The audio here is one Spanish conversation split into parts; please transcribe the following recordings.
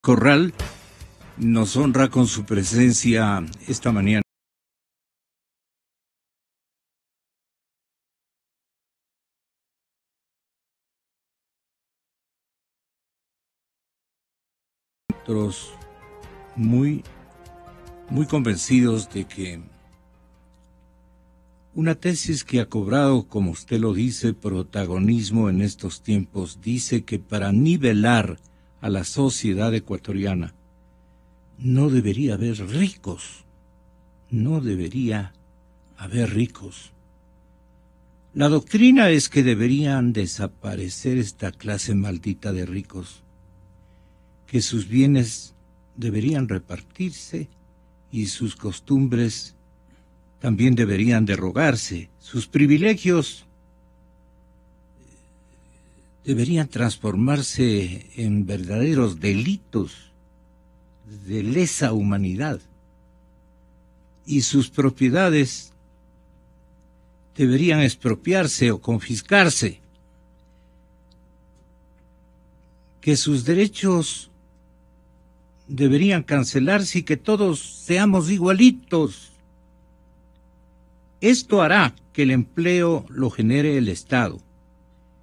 Corral nos honra con su presencia esta mañana. Nosotros muy convencidos de que una tesis que ha cobrado, como usted lo dice, protagonismo en estos tiempos, dice que para nivelar a la sociedad ecuatoriana no debería haber ricos, no debería haber ricos. La doctrina es que deberían desaparecer esta clase maldita de ricos, que sus bienes deberían repartirse y sus costumbres también deberían derogarse, sus privilegios deberían transformarse en verdaderos delitos de lesa humanidad y sus propiedades deberían expropiarse o confiscarse, que sus derechos deberían cancelarse y que todos seamos igualitos. Esto hará que el empleo lo genere el Estado,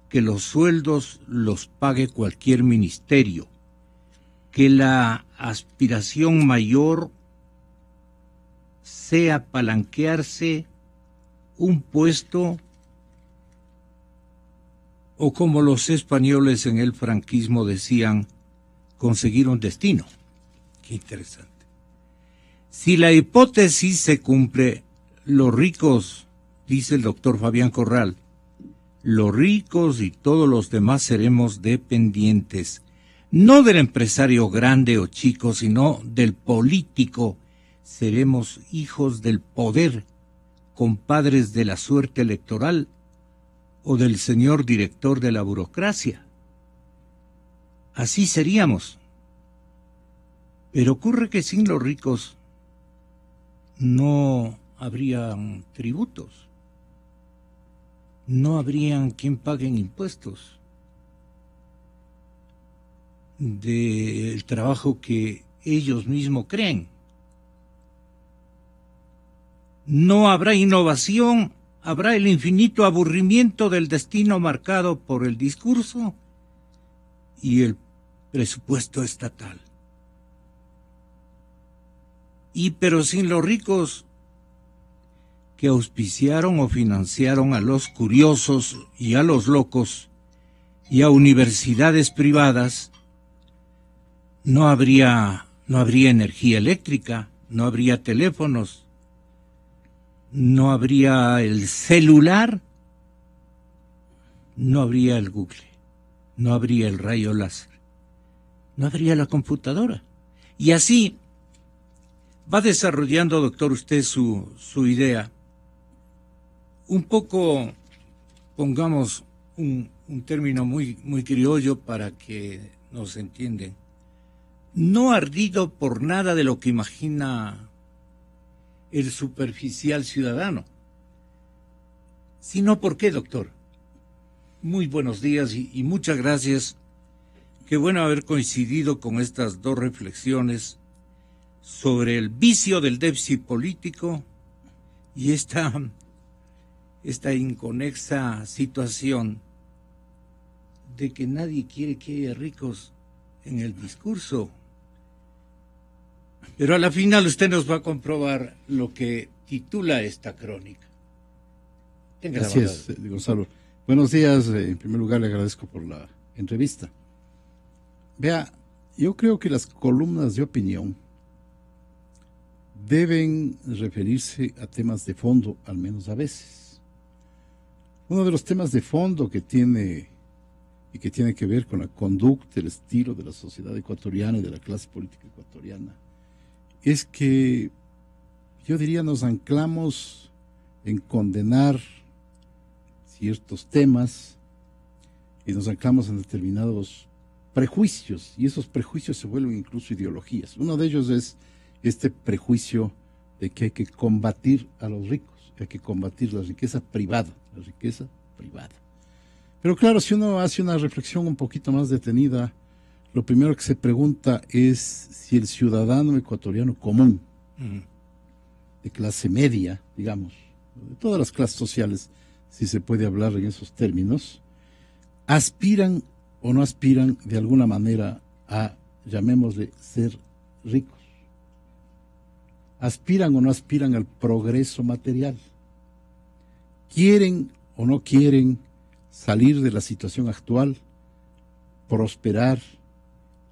que los sueldos los pague cualquier ministerio, que la aspiración mayor sea palanquearse un puesto o, como los españoles en el franquismo decían, conseguir un destino. Qué interesante. Si la hipótesis se cumple, los ricos, dice el doctor Fabián Corral, los ricos y todos los demás seremos dependientes, no del empresario grande o chico, sino del político. Seremos hijos del poder, compadres de la suerte electoral o del señor director de la burocracia. Así seríamos. Pero ocurre que sin los ricos no habrían tributos, no habrían quien paguen impuestos del trabajo que ellos mismos creen. No habrá innovación, habrá el infinito aburrimiento del destino marcado por el discurso y el presupuesto estatal. Pero sin los ricos que auspiciaron o financiaron a los curiosos y a los locos y a universidades privadas, no habría energía eléctrica, no habría teléfonos, no habría el celular, no habría el Google, no habría el rayo láser, no habría la computadora. Y así va desarrollando, doctor, usted su idea. Un poco, pongamos un término muy criollo para que nos entiendan. No ardido por nada de lo que imagina el superficial ciudadano, sino por qué, doctor. Muy buenos días y muchas gracias. Qué bueno haber coincidido con estas dos reflexiones sobre el vicio del déficit político y esta inconexa situación de que nadie quiere que haya ricos en el discurso. Pero a la final usted nos va a comprobar lo que titula esta crónica. Así es, Gonzalo. Buenos días. En primer lugar, le agradezco por la entrevista. Vea, yo creo que las columnas de opinión deben referirse a temas de fondo, al menos a veces. Uno de los temas de fondo que tiene que ver con la conducta, el estilo de la sociedad ecuatoriana y de la clase política ecuatoriana, es que, yo diría, nos anclamos en condenar ciertos temas y nos anclamos en determinados prejuicios, y esos prejuicios se vuelven incluso ideologías. Uno de ellos es este prejuicio de que hay que combatir a los ricos, hay que combatir la riqueza privada. Pero claro, si uno hace una reflexión un poquito más detenida, lo primero que se pregunta es si el ciudadano ecuatoriano común, de clase media, digamos, de todas las clases sociales, si se puede hablar en esos términos, aspiran o no aspiran de alguna manera a, llamémosle, ser ricos. Aspiran o no aspiran al progreso material. Quieren o no quieren salir de la situación actual, prosperar,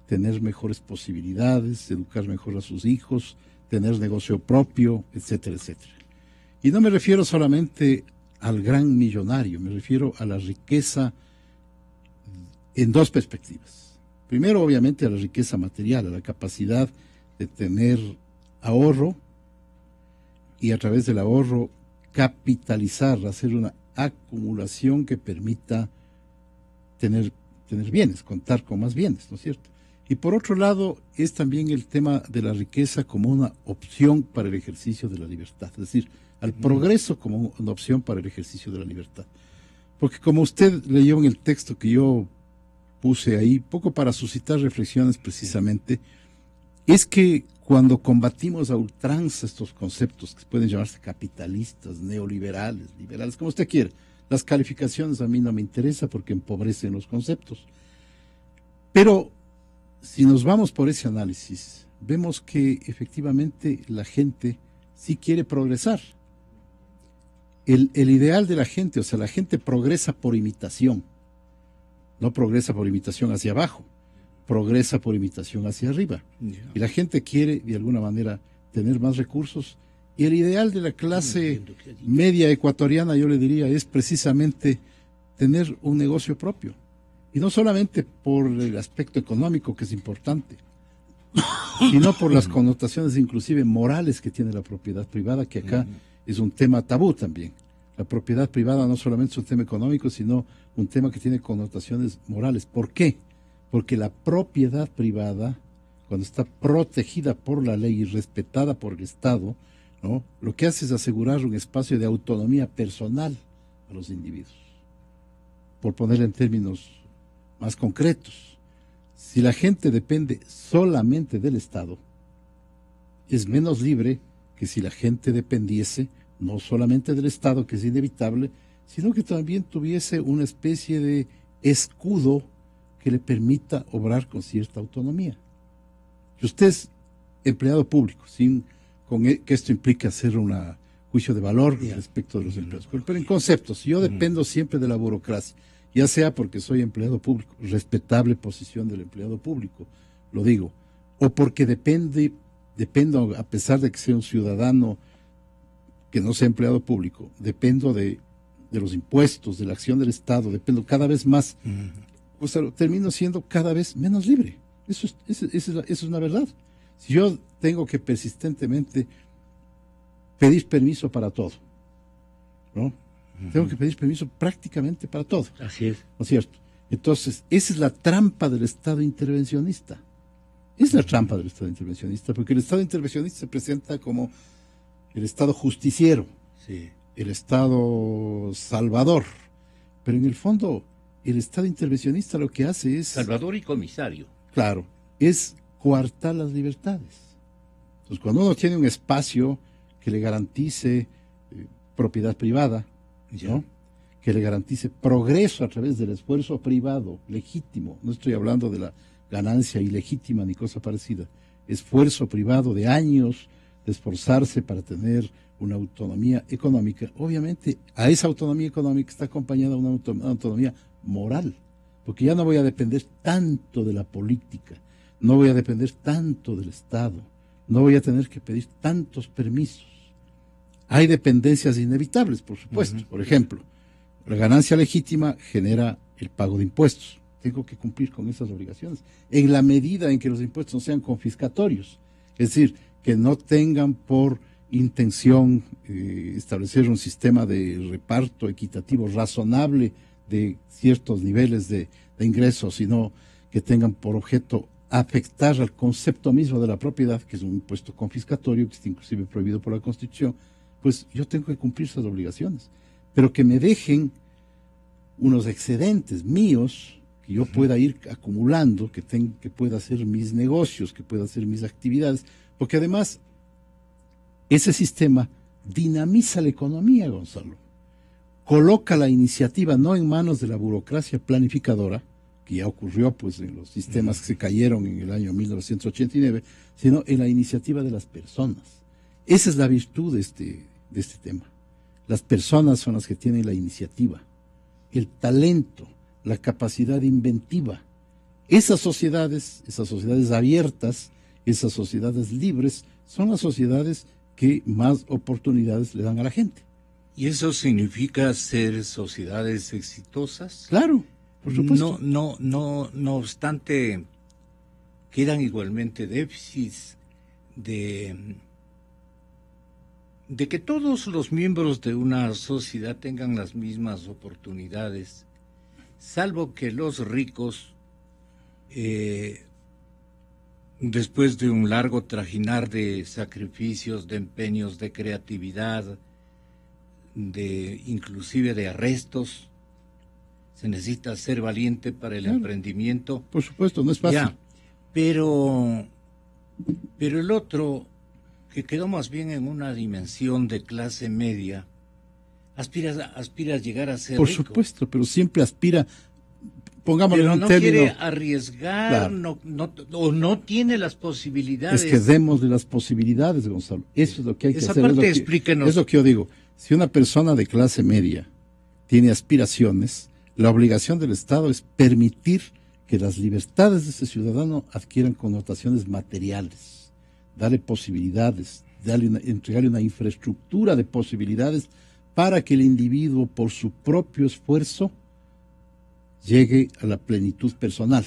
tener mejores posibilidades, educar mejor a sus hijos, tener negocio propio, etcétera, etcétera. Y no me refiero solamente al gran millonario, me refiero a la riqueza en dos perspectivas. Primero, obviamente, a la riqueza material, a la capacidad de tener ahorro y a través del ahorro capitalizar, hacer una acumulación que permita tener bienes, contar con más bienes, ¿no es cierto? Y por otro lado, es también el tema de la riqueza como una opción para el ejercicio de la libertad, es decir, al progreso como una opción para el ejercicio de la libertad. Porque como usted leyó en el texto que yo puse ahí, poco para suscitar reflexiones precisamente, es que cuando combatimos a ultranza estos conceptos que pueden llamarse capitalistas, neoliberales, liberales, como usted quiera, las calificaciones a mí no me interesan porque empobrecen los conceptos. Pero si nos vamos por ese análisis, vemos que efectivamente la gente sí quiere progresar. El ideal de la gente, o sea, la gente progresa por imitación, no progresa por imitación hacia abajo, progresa por imitación hacia arriba. Y la gente quiere, de alguna manera, tener más recursos. Y el ideal de la clase media ecuatoriana, yo le diría, es precisamente tener un negocio propio. Y no solamente por el aspecto económico, que es importante, sino por las connotaciones inclusive morales que tiene la propiedad privada, que acá es un tema tabú también. La propiedad privada no solamente es un tema económico, sino un tema que tiene connotaciones morales. ¿Por qué? Porque la propiedad privada, cuando está protegida por la ley y respetada por el Estado, ¿no?, lo que hace es asegurar un espacio de autonomía personal a los individuos. Por ponerlo en términos más concretos, si la gente depende solamente del Estado, es menos libre que si la gente dependiese no solamente del Estado, que es inevitable, sino que también tuviese una especie de escudo que le permita obrar con cierta autonomía. Si usted es empleado público, que esto implica hacer un juicio de valor respecto de los empleados, pero en conceptos, si yo dependo siempre de la burocracia, ya sea porque soy empleado público, respetable posición del empleado público, lo digo, o porque dependo, a pesar de que sea un ciudadano que no sea empleado público, dependo de los impuestos, de la acción del Estado, dependo cada vez más, o sea, termino siendo cada vez menos libre. Eso es una verdad. Si yo tengo que persistentemente pedir permiso para todo, ¿no? Tengo que pedir permiso prácticamente para todo. Así es. ¿No es cierto? Entonces, esa es la trampa del Estado intervencionista. Es la trampa del Estado intervencionista, porque el Estado intervencionista se presenta como el Estado justiciero, el Estado salvador, pero en el fondo el Estado intervencionista lo que hace es... Salvador y comisario. Claro, es coartar las libertades. Entonces, cuando uno tiene un espacio que le garantice propiedad privada, ¿no?, que le garantice progreso a través del esfuerzo privado, legítimo, no estoy hablando de la ganancia ilegítima ni cosa parecida, esfuerzo privado de años de esforzarse para tener una autonomía económica, obviamente a esa autonomía económica está acompañada una autonomía moral, porque ya no voy a depender tanto de la política, no voy a depender tanto del Estado, no voy a tener que pedir tantos permisos. Hay dependencias inevitables, por supuesto. Por ejemplo, la ganancia legítima genera el pago de impuestos. Tengo que cumplir con esas obligaciones, en la medida en que los impuestos no sean confiscatorios, es decir, que no tengan por intención establecer un sistema de reparto equitativo razonable de ciertos niveles de ingresos, sino que tengan por objeto afectar al concepto mismo de la propiedad, que es un impuesto confiscatorio, que está inclusive prohibido por la Constitución. Pues yo tengo que cumplir esas obligaciones, pero que me dejen unos excedentes míos que yo pueda ir acumulando, que pueda hacer mis negocios, que pueda hacer mis actividades, porque además ese sistema dinamiza la economía, Gonzalo. Coloca la iniciativa no en manos de la burocracia planificadora, que ya ocurrió pues en los sistemas que se cayeron en el año 1989, sino en la iniciativa de las personas. Esa es la virtud de este tema. Las personas son las que tienen la iniciativa, el talento, la capacidad inventiva. Esas sociedades abiertas, esas sociedades libres, son las sociedades que más oportunidades le dan a la gente. ¿Y eso significa ser sociedades exitosas? Claro, por supuesto. No obstante, quedan igualmente déficits de que todos los miembros de una sociedad tengan las mismas oportunidades, salvo que los ricos, después de un largo trajinar de sacrificios, de empeños, de creatividad, inclusive de arrestos, se necesita ser valiente para el emprendimiento. Por supuesto, no es fácil. Ya, pero el otro, que quedó más bien en una dimensión de clase media, aspira a llegar a ser por rico. Supuesto, pero siempre aspira, pongámoslo pero en un no término, quiere arriesgar, claro. no tiene las posibilidades. Es que démosle las posibilidades, Gonzalo. Eso es lo que hay que hacer. Esa parte explíquenos. Es lo que yo digo. Si una persona de clase media tiene aspiraciones, la obligación del Estado es permitir que las libertades de ese ciudadano adquieran connotaciones materiales, darle posibilidades, entregarle una infraestructura de posibilidades para que el individuo, por su propio esfuerzo, llegue a la plenitud personal.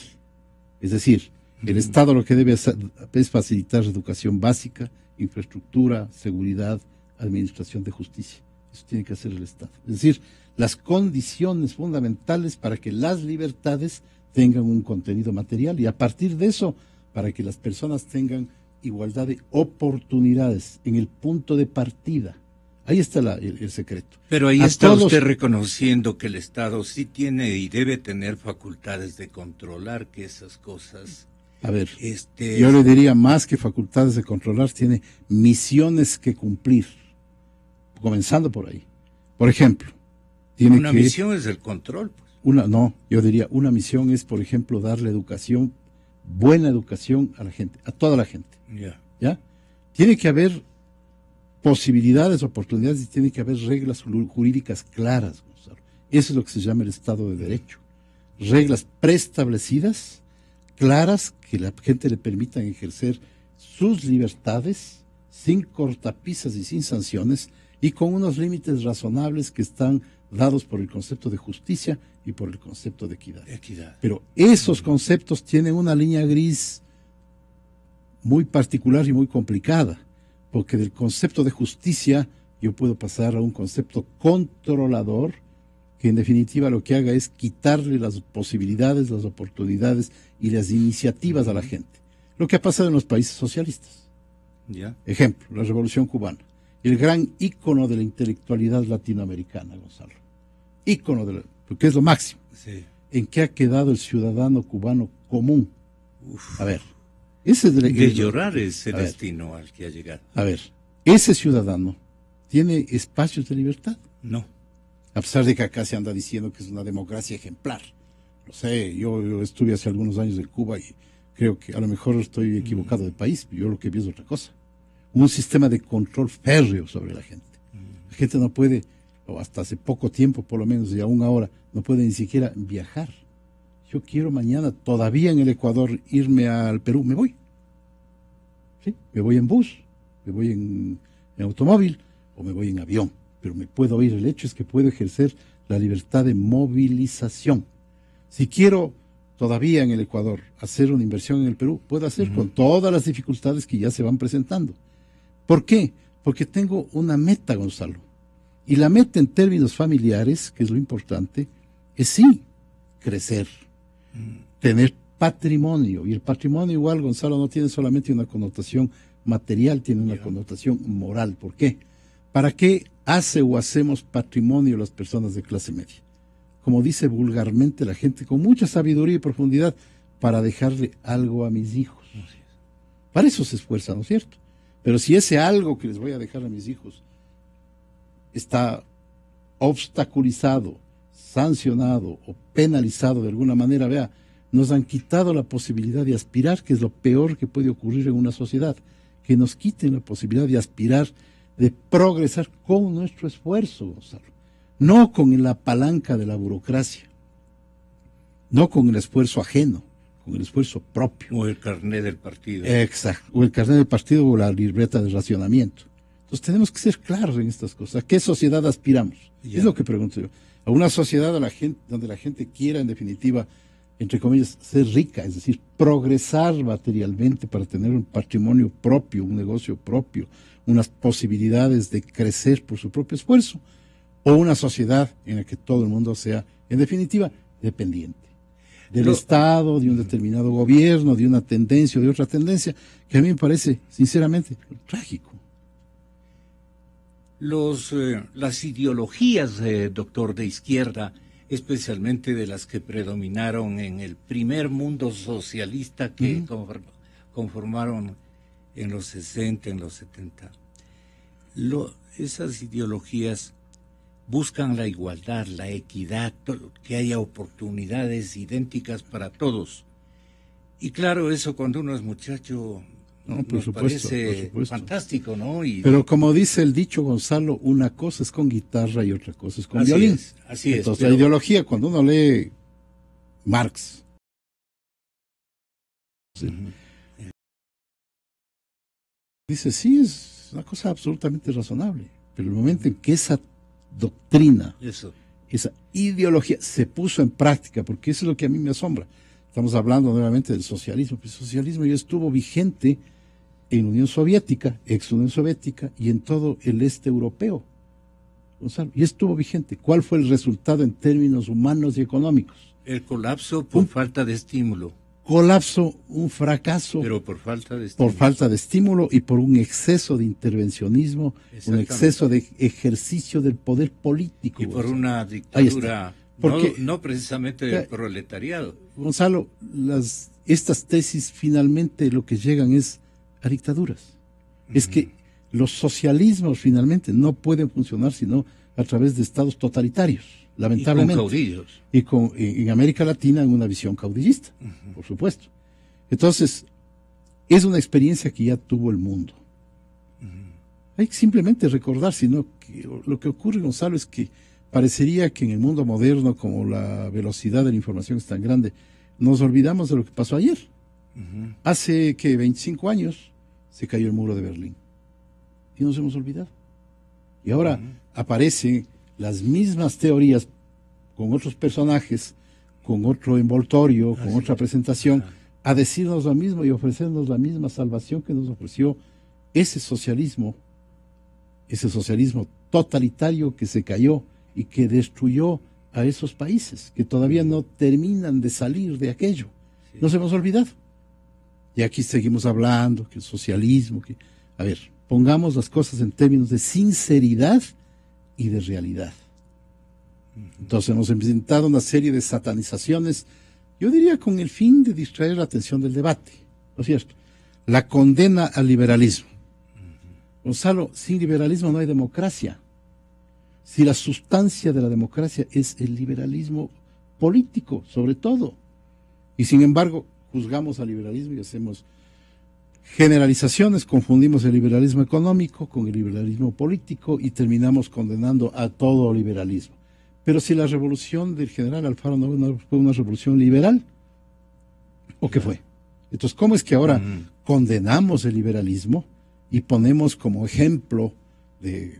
Es decir, el Estado lo que debe hacer es facilitar educación básica, infraestructura, seguridad, administración de justicia. Eso tiene que hacer el Estado. Es decir, las condiciones fundamentales para que las libertades tengan un contenido material y a partir de eso, para que las personas tengan igualdad de oportunidades en el punto de partida. Ahí está el secreto. Pero ahí está usted reconociendo que el Estado sí tiene y debe tener facultades de controlar que esas cosas... A ver, yo le diría más que facultades de controlar, tiene misiones que cumplir, comenzando por ahí. Por ejemplo, una misión es el control, pues. Yo diría, una misión es, por ejemplo, darle educación, buena educación a la gente, a toda la gente. ¿Ya? Tiene que haber posibilidades, oportunidades y tiene que haber reglas jurídicas claras, Gonzalo. Eso es lo que se llama el Estado de Derecho. Reglas preestablecidas, claras, que la gente le permitan ejercer sus libertades sin cortapisas y sin sanciones y con unos límites razonables que están dados por el concepto de justicia y por el concepto de equidad. Pero esos conceptos tienen una línea gris muy particular y muy complicada, porque del concepto de justicia yo puedo pasar a un concepto controlador que en definitiva lo que haga es quitarle las posibilidades, las oportunidades y las iniciativas a la gente. Lo que ha pasado en los países socialistas. Ejemplo, la Revolución Cubana. El gran ícono de la intelectualidad latinoamericana, Gonzalo. Ícono porque es lo máximo. Sí. ¿En qué ha quedado el ciudadano cubano común? A ver. Ese es de llorar ese destino al que ha llegado. A ver, ese ciudadano tiene espacios de libertad. No. A pesar de que acá se anda diciendo que es una democracia ejemplar. Lo sé, yo estuve hace algunos años en Cuba y creo que a lo mejor estoy equivocado de país, yo lo que vi es otra cosa. Un sistema de control férreo sobre la gente. La gente no puede, o hasta hace poco tiempo por lo menos, y aún ahora, no puede ni siquiera viajar. Yo quiero mañana, todavía en el Ecuador, irme al Perú, me voy. ¿Sí? Me voy en bus, me voy en automóvil o me voy en avión, pero me puedo ir. El hecho es que puedo ejercer la libertad de movilización. Si quiero todavía en el Ecuador hacer una inversión en el Perú, puedo hacer con todas las dificultades que ya se van presentando. ¿Por qué? Porque tengo una meta, Gonzalo. Y la meta en términos familiares, que es lo importante, es sí, crecer, tener patrimonio. Y el patrimonio igual, Gonzalo, no tiene solamente una connotación material, tiene una connotación moral. ¿Por qué? ¿Para qué hace o hacemos patrimonio las personas de clase media? como dice vulgarmente la gente, con mucha sabiduría y profundidad, para dejarle algo a mis hijos. Para eso se esfuerza, ¿no es cierto? Pero si ese algo que les voy a dejar a mis hijos está obstaculizado, sancionado o penalizado de alguna manera, vea, nos han quitado la posibilidad de aspirar, que es lo peor que puede ocurrir en una sociedad, que nos quiten la posibilidad de aspirar, de progresar con nuestro esfuerzo, Gonzalo, no con la palanca de la burocracia, no con el esfuerzo ajeno, con el esfuerzo propio. O el carnet del partido. Exacto, o el carnet del partido o la libreta de racionamiento. Entonces tenemos que ser claros en estas cosas. ¿A qué sociedad aspiramos? Ya. Es lo que pregunto yo. A una sociedad donde la gente quiera, en definitiva, entre comillas, ser rica, es decir, progresar materialmente para tener un patrimonio propio, un negocio propio, unas posibilidades de crecer por su propio esfuerzo, o una sociedad en la que todo el mundo sea, en definitiva, dependiente del Estado, de un determinado gobierno, de una tendencia o de otra tendencia, que a mí me parece, sinceramente, trágico. Las ideologías, doctor, de izquierda, especialmente de las que predominaron en el primer mundo socialista que conformaron en los 60, en los 70. Esas ideologías buscan la igualdad, la equidad, que haya oportunidades idénticas para todos. Y claro, eso cuando uno es muchacho nos parece fantástico, ¿no? Pero como dice el dicho, Gonzalo, una cosa es con guitarra y otra cosa es con violín. Así es. Entonces la ideología, cuando uno lee Marx, dice, sí, es una cosa absolutamente razonable, pero el momento en que esa doctrina, esa ideología se puso en práctica, porque eso es lo que a mí me asombra. Estamos hablando nuevamente del socialismo, pero el socialismo ya estuvo vigente en la Unión Soviética, ex Unión Soviética, y en todo el este europeo. Gonzalo, y estuvo vigente. ¿Cuál fue el resultado en términos humanos y económicos? El colapso por falta de estímulo. Colapso, un fracaso. Pero por falta de estímulo. Por falta de estímulo y por un exceso de intervencionismo, un exceso de ejercicio del poder político. Y por una dictadura, no precisamente del proletariado. Gonzalo, estas tesis finalmente lo que llegan es a dictaduras. Es que los socialismos finalmente no pueden funcionar sino a través de estados totalitarios, lamentablemente. Y con caudillos. Y en América Latina en una visión caudillista, por supuesto. Entonces, es una experiencia que ya tuvo el mundo. Hay que simplemente recordar, sino que lo que ocurre, Gonzalo, es que parecería que en el mundo moderno, como la velocidad de la información es tan grande, nos olvidamos de lo que pasó ayer. Hace, 25 años se cayó el muro de Berlín. Y nos hemos olvidado. Y ahora aparecen las mismas teorías con otros personajes, con otro envoltorio, con otra presentación, a decirnos lo mismo y ofrecernos la misma salvación que nos ofreció ese socialismo totalitario que se cayó y que destruyó a esos países que todavía no terminan de salir de aquello. Nos hemos olvidado. Y aquí seguimos hablando que el socialismo, a ver, pongamos las cosas en términos de sinceridad y de realidad. Entonces hemos inventado una serie de satanizaciones, yo diría con el fin de distraer la atención del debate, ¿no es cierto? La condena al liberalismo. Gonzalo, sin liberalismo no hay democracia. Si la sustancia de la democracia es el liberalismo político, sobre todo. Y sin embargo, juzgamos al liberalismo y hacemos generalizaciones, confundimos el liberalismo económico con el liberalismo político y terminamos condenando a todo liberalismo. Pero si la revolución del general Alfaro no fue una revolución liberal, ¿o qué fue? Entonces, ¿cómo es que ahora condenamos el liberalismo y ponemos como ejemplo de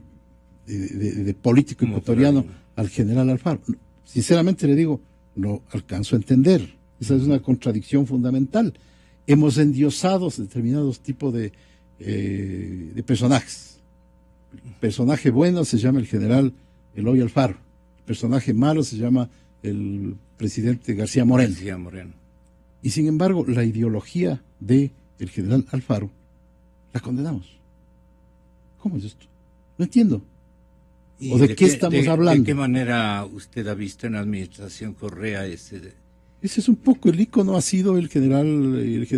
político ecuatoriano al general Alfaro? Sinceramente le digo, no alcanzo a entender. Esa es una contradicción fundamental. Hemos endiosado determinados tipos de personajes. El personaje bueno se llama el general Eloy Alfaro. El personaje malo se llama el presidente García Moreno. Y sin embargo, la ideología del general Alfaro la condenamos. ¿Cómo es esto? No entiendo. ¿O de qué estamos hablando? ¿De qué manera usted ha visto en la administración Correa ese Ese es un poco el ícono, ha sido el general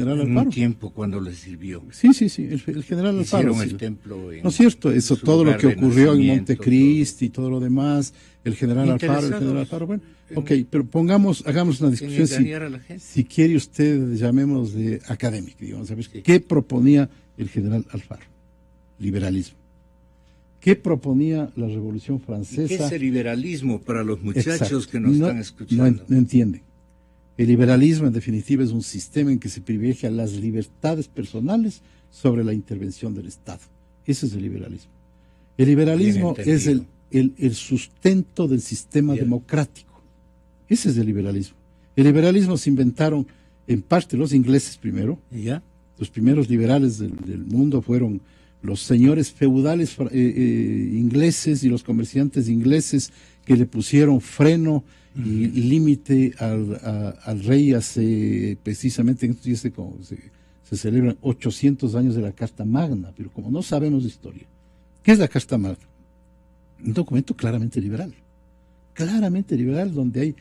Alfaro. un tiempo cuando le sirvió? Sí, el general Alfaro. Hicieron el templo ¿No es cierto? Eso, todo lo que ocurrió en Montecristi y todo lo demás, el general Alfaro, bueno, ok, pero hagamos una discusión, si quiere usted, llamémosle académica, digamos, a ver, sí. ¿Qué proponía el general Alfaro? Liberalismo. ¿Qué proponía la Revolución Francesa? ¿Qué es el liberalismo para los muchachos que nos están escuchando? No entienden. El liberalismo, en definitiva, es un sistema en que se privilegia las libertades personales sobre la intervención del Estado. Ese es el liberalismo. El liberalismo es el sustento del sistema democrático. Ese es el liberalismo. El liberalismo se inventaron, en parte, los ingleses primero. Los primeros liberales del mundo fueron los señores feudales ingleses y los comerciantes ingleses que le pusieron freno y límite al rey hace, precisamente en estos días se celebran 800 años de la Carta Magna, pero como no sabemos de historia, ¿qué es la Carta Magna? Un documento claramente liberal, donde hay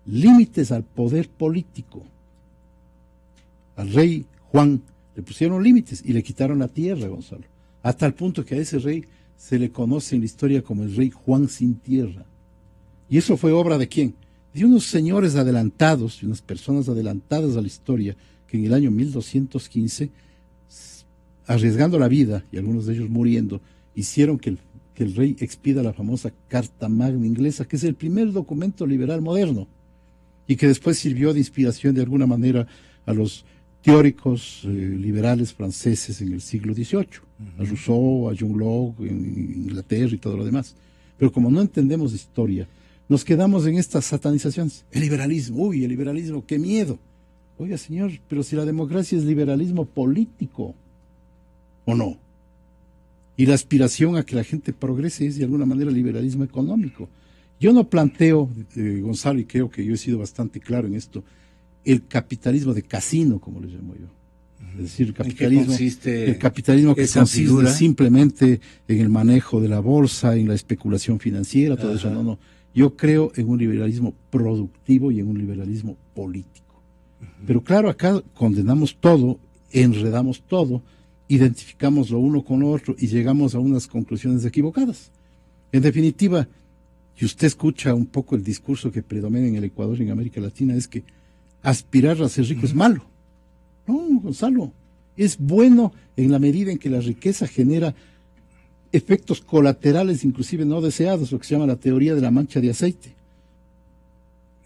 límites al poder político. Al rey Juan le pusieron límites y le quitaron la tierra, Gonzalo, a tal punto que a ese rey se le conoce en la historia como el rey Juan sin tierra. ¿Y eso fue obra de quién? De unos señores adelantados, de unas personas adelantadas a la historia, que en el año 1215, arriesgando la vida, y algunos de ellos muriendo, hicieron que el rey expida la famosa Carta Magna inglesa, que es el primer documento liberal moderno, y que después sirvió de inspiración de alguna manera a los teóricos liberales franceses en el siglo XVIII, a Rousseau, a John Locke, en Inglaterra y todo lo demás. Pero como no entendemos historia, nos quedamos en estas satanizaciones. El liberalismo, qué miedo. Oiga, señor, pero si la democracia es liberalismo político, ¿o no? Y la aspiración a que la gente progrese es de alguna manera liberalismo económico. Yo no planteo, Gonzalo, y creo que yo he sido bastante claro en esto, el capitalismo de casino, como le llamo yo. Es decir, el capitalismo que consiste simplemente en el manejo de la bolsa, en la especulación financiera, todo eso. No. Yo creo en un liberalismo productivo y en un liberalismo político. Pero claro, acá condenamos todo, enredamos todo, identificamos lo uno con lo otro y llegamos a unas conclusiones equivocadas. En definitiva, si usted escucha un poco el discurso que predomina en el Ecuador y en América Latina, es que aspirar a ser rico es malo. No, Gonzalo, es bueno en la medida en que la riqueza genera efectos colaterales, inclusive no deseados, lo que se llama la teoría de la mancha de aceite.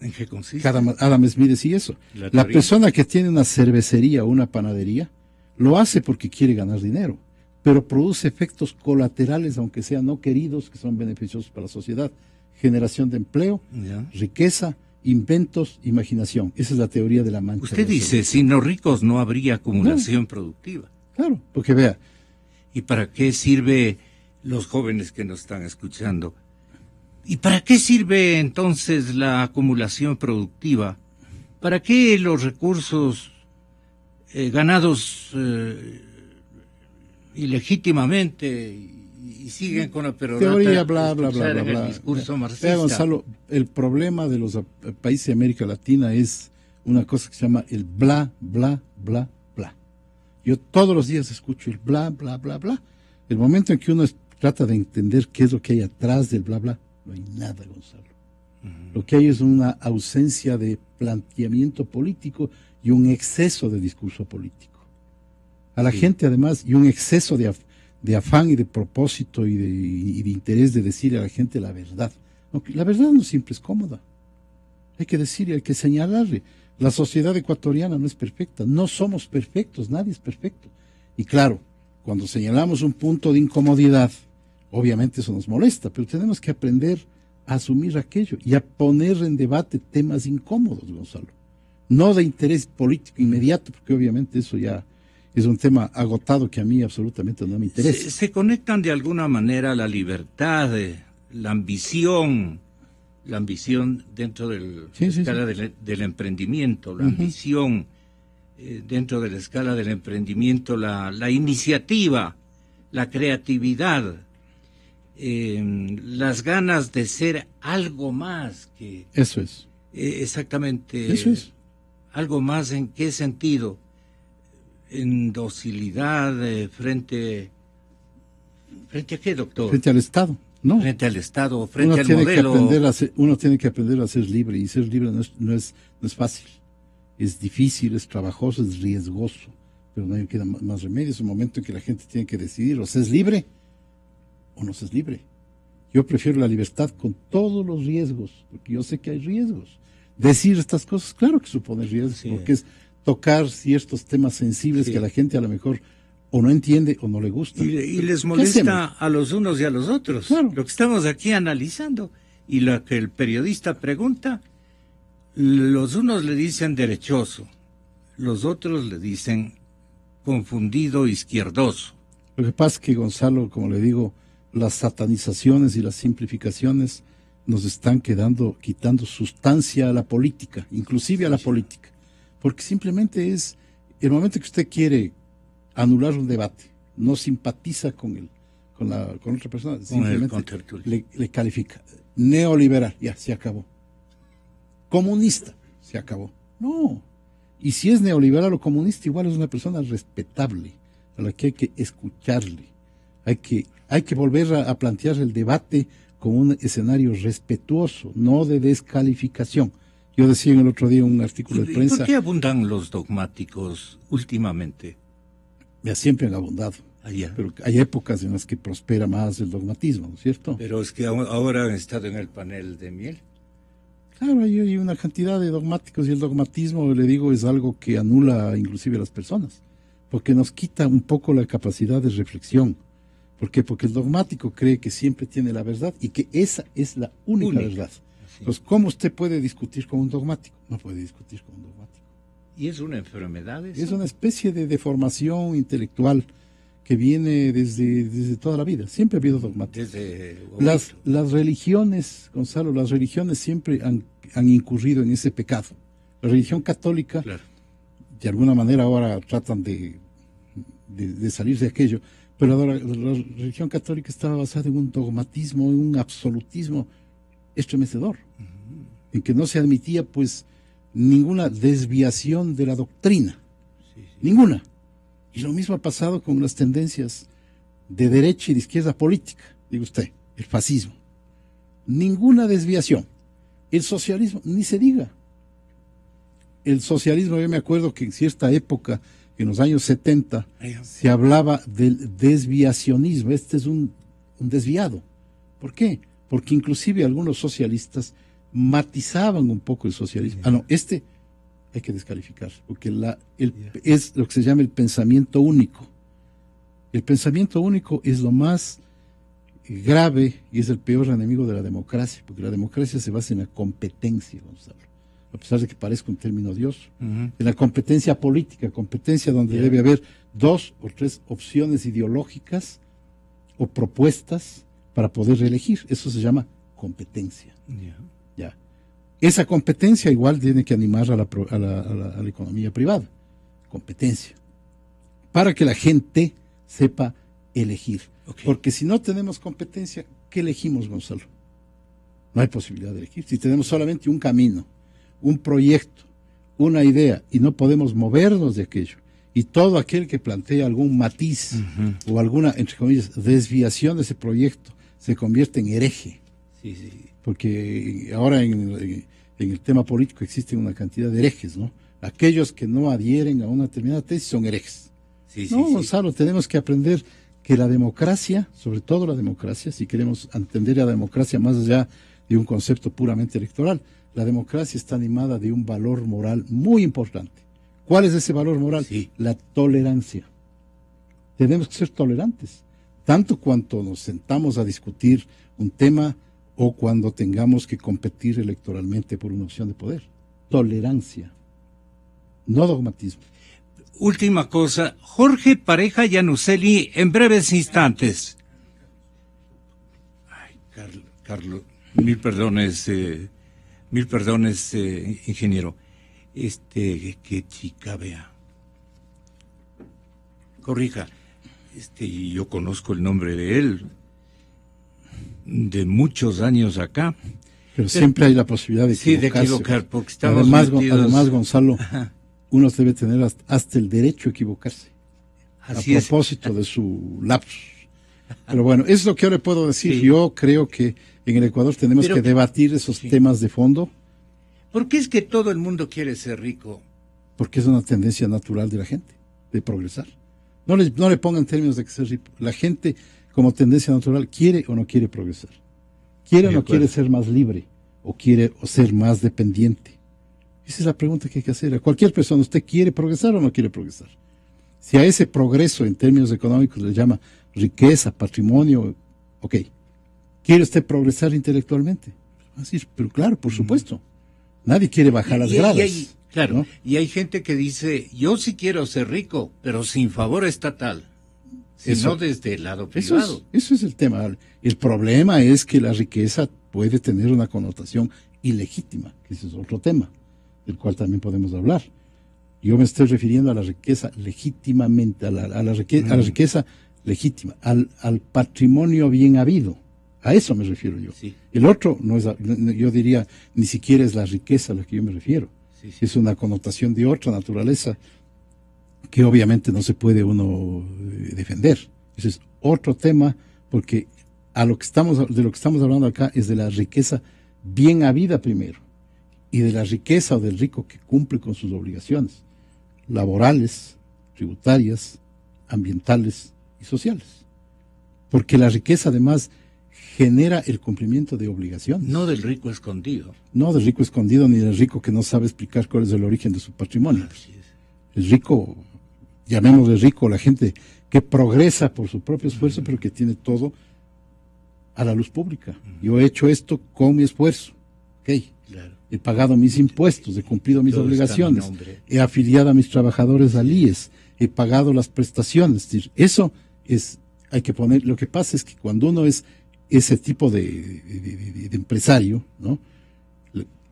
¿En qué consiste? Adam Smith decía eso. La persona que tiene una cervecería o una panadería lo hace porque quiere ganar dinero, pero produce efectos colaterales, aunque sean no queridos, que son beneficiosos para la sociedad. Generación de empleo, riqueza, inventos, imaginación. Esa es la teoría de la mancha. Usted dice, sin los ricos no habría acumulación productiva. Claro, porque vea. ¿Y para qué sirve los jóvenes que nos están escuchando? ¿Y para qué sirve entonces la acumulación productiva? ¿Para qué los recursos ganados ilegítimamente y siguen con la perorata? Teoría, bla, bla, bla, bla, bla. El discurso marxista. Vea, Gonzalo, el problema de los países de América Latina es una cosa que se llama el bla, bla, bla, bla. Yo todos los días escucho el bla, bla, bla, bla. El momento en que uno trata de entender qué es lo que hay atrás del bla, bla, no hay nada, Gonzalo. Lo que hay es una ausencia de planteamiento político y un exceso de discurso político. A la gente, además, y un exceso de afán y de propósito y de interés de decirle a la gente la verdad. Aunque la verdad no siempre es cómoda. Hay que decirle, hay que señalarle. La sociedad ecuatoriana no es perfecta. No somos perfectos, nadie es perfecto. Y claro, cuando señalamos un punto de incomodidad, obviamente eso nos molesta, pero tenemos que aprender a asumir aquello y a poner en debate temas incómodos, Gonzalo. No de interés político inmediato, porque obviamente eso ya es un tema agotado que a mí absolutamente no me interesa. Se conectan de alguna manera la libertad, la ambición dentro de la escala del emprendimiento, la ambición dentro de la escala del emprendimiento, la iniciativa, la creatividad. las ganas de ser algo más que... Eso es. Exactamente. Eso es. ¿Algo más en qué sentido? En docilidad frente a qué, doctor. Frente al Estado, ¿no? Frente al Estado, frente al modelo. Uno tiene que aprender a ser libre, y ser libre no es fácil. Es difícil, es trabajoso, es riesgoso, pero no queda más remedio. Es un momento en que la gente tiene que decidir, o se es libre o no se es libre. Yo prefiero la libertad con todos los riesgos, porque yo sé que hay riesgos. Decir estas cosas, claro que supone riesgos, sí, porque es tocar ciertos temas sensibles, sí, que a la gente a lo mejor o no entiende o no le gusta. Y les molesta a los unos y a los otros. Claro. Lo que estamos aquí analizando y lo que el periodista pregunta, los unos le dicen derechoso, los otros le dicen confundido, izquierdoso. Lo que pasa es que, Gonzalo, como le digo, las satanizaciones y las simplificaciones nos están quitando sustancia a la política, inclusive a la política, porque simplemente es el momento que usted quiere anular un debate, no simpatiza con otra persona, simplemente le califica neoliberal, ya se acabó, comunista, se acabó. No, y si es neoliberal o comunista, igual es una persona respetable a la que hay que escucharle, hay que volver a plantear el debate con un escenario respetuoso, no de descalificación. Yo decía en el otro día un artículo de prensa... ¿Por qué abundan los dogmáticos últimamente? Ya siempre han abundado, pero hay épocas en las que prospera más el dogmatismo, ¿no es cierto? Pero es que ahora han estado en el panel de miel. Claro, hay una cantidad de dogmáticos y el dogmatismo, le digo, es algo que anula inclusive a las personas, porque nos quita un poco la capacidad de reflexión. ¿Por qué? Porque el dogmático cree que siempre tiene la verdad y que esa es la única verdad. Así. Entonces, ¿cómo usted puede discutir con un dogmático? No puede discutir con un dogmático. ¿Y es una enfermedad eso? Es una especie de deformación intelectual que viene desde toda la vida. Siempre ha habido dogmáticos. Las religiones, Gonzalo, las religiones siempre han incurrido en ese pecado. La religión católica, claro, de alguna manera ahora tratan de salir de aquello, pero ahora la religión católica estaba basada en un dogmatismo, en un absolutismo estremecedor, en que no se admitía pues ninguna desviación de la doctrina, ninguna. Y lo mismo ha pasado con las tendencias de derecha y de izquierda política, digo usted, el fascismo. Ninguna desviación. El socialismo, ni se diga. El socialismo, yo me acuerdo que en cierta época, en los años 70, se hablaba del desviacionismo. Este es un desviado. ¿Por qué? Porque inclusive algunos socialistas matizaban un poco el socialismo. Ah, no, hay que descalificar, porque es lo que se llama el pensamiento único. El pensamiento único es lo más grave y es el peor enemigo de la democracia, porque la democracia se basa en la competencia, Gonzalo, a pesar de que parezca un término odioso, en la competencia política, competencia donde debe haber 2 o 3 opciones ideológicas o propuestas para poder reelegir. Eso se llama competencia. Ya. Esa competencia igual tiene que animar a la economía privada. Competencia. Para que la gente sepa elegir. Porque si no tenemos competencia, ¿qué elegimos, Gonzalo? No hay posibilidad de elegir. Si tenemos solamente un camino, un proyecto, una idea, y no podemos movernos de aquello, y todo aquel que plantea algún matiz o alguna, entre comillas, desviación de ese proyecto, se convierte en hereje. Porque ahora en el tema político existen una cantidad de herejes, ¿no? Aquellos que no adhieren a una determinada tesis son herejes. Gonzalo, tenemos que aprender que la democracia, sobre todo la democracia, si queremos entender a la democracia más allá de un concepto puramente electoral, la democracia está animada de un valor moral muy importante. ¿Cuál es ese valor moral? La tolerancia. Tenemos que ser tolerantes, tanto cuanto nos sentamos a discutir un tema o cuando tengamos que competir electoralmente por una opción de poder. Tolerancia, no dogmatismo. Última cosa, Jorge Pareja Yanuseli, en breves instantes. Ay, Carlos, mil perdones, ingeniero. Que chica, vea. Corrija, yo conozco el nombre de él. de muchos años acá. Pero siempre hay la posibilidad de equivocarse. Sí, de equivocar, porque estamos además, Gonzalo, uno debe tener hasta el derecho a equivocarse. Así a propósito de su lapsus. Pero bueno, eso es lo que yo le puedo decir. Sí. Yo creo que en el Ecuador tenemos que debatir esos temas de fondo. ¿Por qué es que todo el mundo quiere ser rico? Porque es una tendencia natural de la gente, de progresar. No le pongan términos de que ser rico. La gente, como tendencia natural, quiere o no quiere progresar. ¿Quiere o no quiere ser más libre? ¿O quiere o ser más dependiente? Esa es la pregunta que hay que hacer. A cualquier persona, ¿usted quiere progresar o no quiere progresar? Si a ese progreso en términos económicos le llama riqueza, patrimonio, ok. ¿Quiere usted progresar intelectualmente? Va a decir, pero claro, por supuesto. Nadie quiere bajar las gradas. Claro, ¿no? Y hay gente que dice, yo sí quiero ser rico, pero sin favor estatal. Sino desde el lado privado. Eso es el tema. El problema es que la riqueza puede tener una connotación ilegítima, que ese es otro tema, del cual también podemos hablar. Yo me estoy refiriendo a la riqueza legítimamente, a la riqueza legítima, al patrimonio bien habido. A eso me refiero yo. Sí. El otro, no es, yo diría, ni siquiera es la riqueza a la que yo me refiero. Sí. Es una connotación de otra naturaleza que obviamente no se puede uno defender. Ese es otro tema, porque de lo que estamos hablando acá es de la riqueza bien habida primero, y de la riqueza o del rico que cumple con sus obligaciones laborales, tributarias, ambientales y sociales. Porque la riqueza además genera el cumplimiento de obligaciones. No del rico escondido. No del rico escondido, ni del rico que no sabe explicar cuál es el origen de su patrimonio. El rico, llamémosle rico, la gente que progresa por su propio esfuerzo, pero que tiene todo a la luz pública. Yo he hecho esto con mi esfuerzo. Okay. Claro. He pagado mis impuestos, he cumplido mis obligaciones, he afiliado a mis trabajadores al IES, he pagado las prestaciones. Es decir, eso es, hay que poner, lo que pasa es que cuando uno es ese tipo de empresario, ¿no?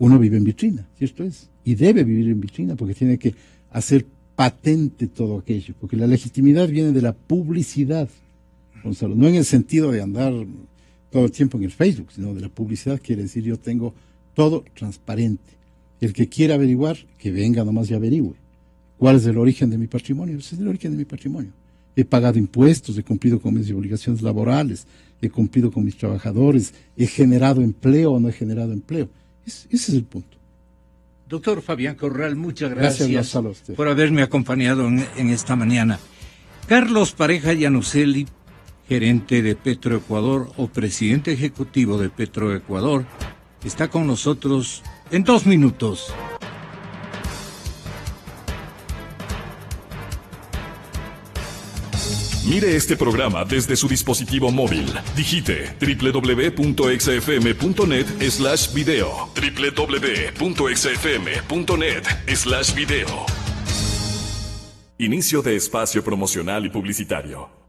Uno vive en vitrina, ¿cierto es? Y debe vivir en vitrina porque tiene que hacer patente todo aquello, porque la legitimidad viene de la publicidad, Gonzalo, no en el sentido de andar todo el tiempo en el Facebook, sino de la publicidad. Quiere decir, yo tengo todo transparente. El que quiera averiguar, que venga nomás y averigüe. ¿Cuál es el origen de mi patrimonio? Ese es el origen de mi patrimonio. He pagado impuestos, he cumplido con mis obligaciones laborales, he cumplido con mis trabajadores, he generado empleo o no he generado empleo. Ese es el punto. Doctor Fabián Corral, muchas gracias Gonzalo, por haberme acompañado en esta mañana. Carlos Pareja Llanuselli, gerente de Petroecuador o presidente ejecutivo de Petroecuador, está con nosotros en 2 minutos. Mire este programa desde su dispositivo móvil. Digite www.xfm.net/video. www.xfm.net/video. Inicio de espacio promocional y publicitario.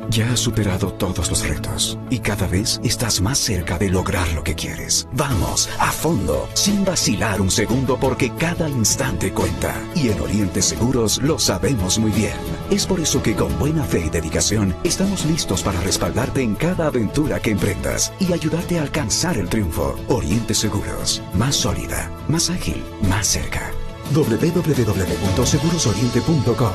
Ya has superado todos los retos y cada vez estás más cerca de lograr lo que quieres. Vamos, a fondo, sin vacilar un segundo, porque cada instante cuenta. Y en Oriente Seguros lo sabemos muy bien. Es por eso que con buena fe y dedicación estamos listos para respaldarte en cada aventura que emprendas y ayudarte a alcanzar el triunfo. Oriente Seguros, más sólida, más ágil, más cerca. www.segurosoriente.com.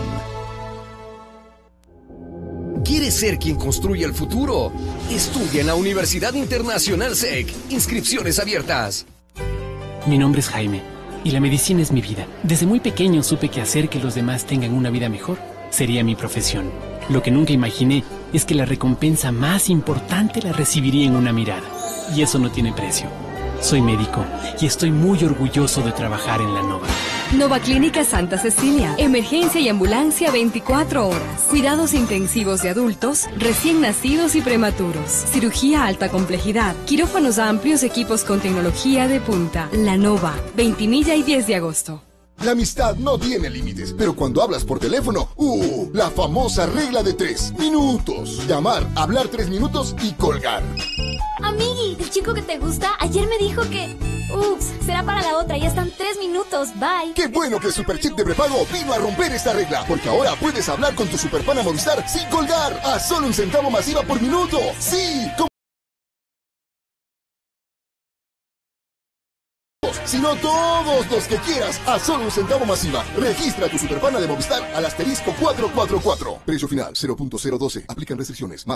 ¿Quieres ser quien construye el futuro? Estudia en la Universidad Internacional SEC. Inscripciones abiertas. Mi nombre es Jaime y la medicina es mi vida. Desde muy pequeño supe que hacer que los demás tengan una vida mejor sería mi profesión. Lo que nunca imaginé es que la recompensa más importante la recibiría en una mirada. Y eso no tiene precio. Soy médico y estoy muy orgulloso de trabajar en la Nova. Nova Clínica Santa Cecilia. Emergencia y ambulancia 24 horas. Cuidados intensivos de adultos, recién nacidos y prematuros. Cirugía alta complejidad. Quirófanos amplios, equipos con tecnología de punta. La Nova. 20 Milla y 10 de agosto. La amistad no tiene límites, pero cuando hablas por teléfono, la famosa regla de 3 minutos. Llamar, hablar 3 minutos y colgar. Amigui, el chico que te gusta ayer me dijo que Ups, será para la otra, ya están 3 minutos, bye. Qué bueno que el Superchip de prepago vino a romper esta regla, porque ahora puedes hablar con tu Superpana Movistar sin colgar, a solo 1 centavo masiva por minuto. ¡Sí! Sino todos los que quieras, a solo 1 centavo masiva. Registra tu Superpana de Movistar al *444. Precio final 0.012. Aplican restricciones. Más